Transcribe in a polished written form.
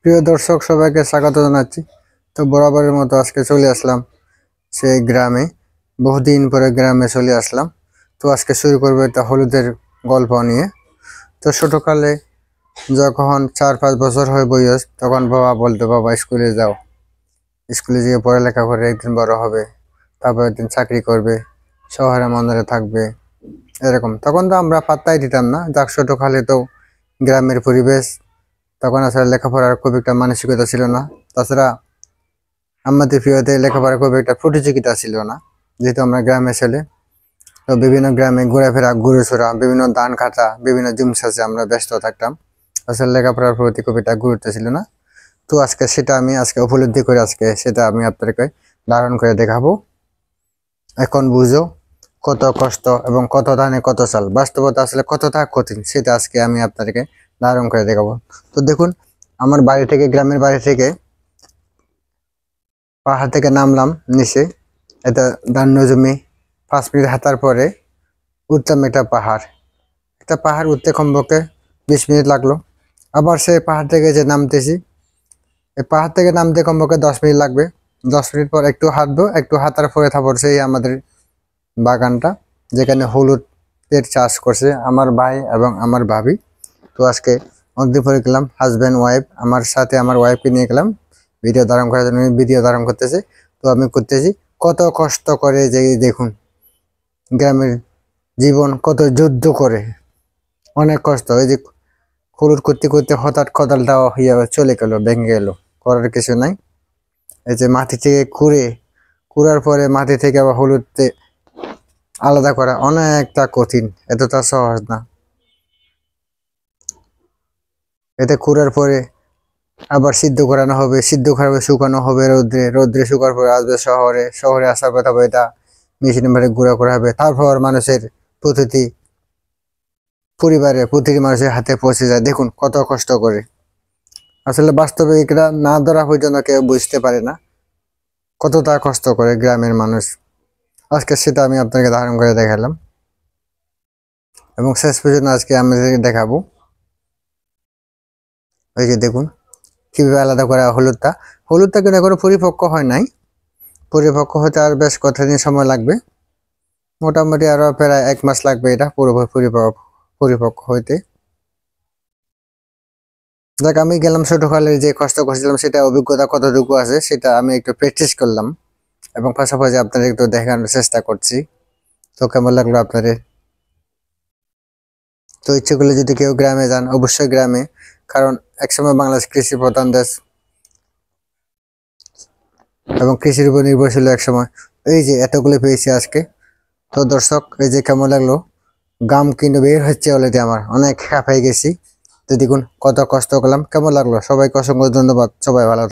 প্রিয় দর্শক সবাইকে স্বাগত জানাচ্ছি। তো বরাবরের মতো আজকে চলে আসলাম সেই গ্রামে। বহুদিন পরে গ্রামে চলে আসলাম। তো আজকে শুরু করবো একটা হলুদের গল্প নিয়ে। তো ছোটকালে যখন 4-5 বছর হয় বয়স, তখন বাবা বলতো, বাবা স্কুলে যাও, স্কুলে গিয়ে পড়ালেখা করে একদিন বড় হবে, তারপর একদিন চাকরি করবে, শহরে মন্দরে থাকবে, এরকম। তখন তো আমরা পাত্তাই দিতাম না। যাক, ছোটকালে তো গ্রামের পরিবেশ, তখন আসলে লেখাপড়ার খুব একটা মানসিকতা ছিল না। তাছাড়া আমাদের প্রিয়তে লেখাপড়ার খুব একটা প্রতিযোগিতা ছিল না, যেহেতু আমরা গ্রামে ছেলে। তো বিভিন্ন গ্রামে ঘোরাফেরা, ঘুরেছোড়া, বিভিন্ন ধান কাটা, বিভিন্ন জুম চাষে আমরা ব্যস্ত থাকতাম। আসলে লেখাপড়ার প্রতি খুব একটা গুরুত্ব ছিল না। তো আজকে সেটা আমি উপলব্ধি করে সেটা আমি আপনাদেরকে ধারণ করে দেখাবো। এখন বুঝো কত কষ্ট এবং কত ধানে কত চাল। বাস্তবতা আসলে কতটা কঠিন সেটা আজকে আমি আপনাদেরকে ধারণ করে দেখাবো। তো দেখুন, আমার বাড়ি থেকে, গ্রামের বাড়ি থেকে পাহাড় থেকে নামলাম নিচে। এটা ধান্য জমি। 5 মিনিট হাঁটার পরে উঠলাম একটা পাহাড় উঠতে কমপক্ষে 20 মিনিট লাগলো। আবার সেই পাহাড় থেকে যে নামতেছি, এই পাহাড় থেকে নামতে কমপক্ষে 10 মিনিট লাগবে। 10 মিনিট পর একটু হাঁটবো, একটু হাঁটার পরে তারপর সেই আমাদের বাগানটা, যেখানে হলুদের চাষ করছে আমার ভাই এবং আমার ভাবি। তো আজকে অনেকদিন পরে গেলাম, হাজব্যান্ড ওয়াইফ, আমার সাথে আমার ওয়াইফকে নিয়ে গেলাম ভিডিও ধারণ করার জন্য। ভিডিও ধারণ করতেছে, তো আমি করতেছি। কত কষ্ট করে, যে দেখুন গ্রামের জীবন, কত যুদ্ধ করে, অনেক কষ্ট। এই যে হলুদ করতে করতে হঠাৎ কোদালটা চলে গেল, ভেঙে গেল, করার কিছু নাই। এই যে মাটি থেকে কুড়ার পরে মাটি থেকে আবার হলুদতে আলাদা করা অনেকটা কঠিন, এতটা সহজ না। এতে কুড়ার পরে আবার সিদ্ধ করানো হবে, সিদ্ধ করাবে, শুকানো হবে রোদ্রে শুকার পরে আসবে শহরে আসার কথা। এটা মেশিনের ভাবে গুঁড়া করা হবে, তারপর মানুষের প্রতিটি মানুষের হাতে পৌঁছে যায়। দেখুন কত কষ্ট করে। আসলে বাস্তবে এটা না ধরা পর্যন্ত কেউ বুঝতে পারে না কতটা কষ্ট করে গ্রামের মানুষ। আজকে সেটা আমি আপনাকে ধারণ করে দেখালাম, এবং শেষ পর্যন্ত আজকে আমি দেখাবো। ওই যে দেখুন কিভাবে আলাদা করা হলুদটা কিন্তু এখনো পরিপক্ক হয় নাই। পরিপক্ক হতে আর বেশ কতদিন সময় লাগবে, মোটামুটি আরো প্রায় 1 মাস লাগবে এটা পরিপক্ক হইতে। দেখ, আমি গেলাম ছোটকালে যে কষ্ট করছিলাম, সেটা অভিজ্ঞতা কতটুকু আছে সেটা আমি একটু প্র্যাকটিস করলাম, এবং পাশাপাশি আপনাদের একটু দেখানোর চেষ্টা করছি। তো কেমন লাগলো আপনাদের? তো ইচ্ছে করলে যদি কেউ গ্রামে যান, অবশ্যই গ্রামে, কারণ একসময় বাংলাদেশ কৃষি প্রধান দেশ এবং কৃষির উপর নির্ভরশীল একসময়। এই যে এতগুলো পেয়েছি আজকে। তো দর্শক, এই যে কেমন লাগলো, গাম কিন্তু বের হচ্ছে অলরেডি, আমার অনেক হ্যাপ হয়ে গেছি। তো দেখুন কত কষ্ট করলাম, কেমন লাগলো। সবাইকে অসংখ্য ধন্যবাদ, সবাই ভালো।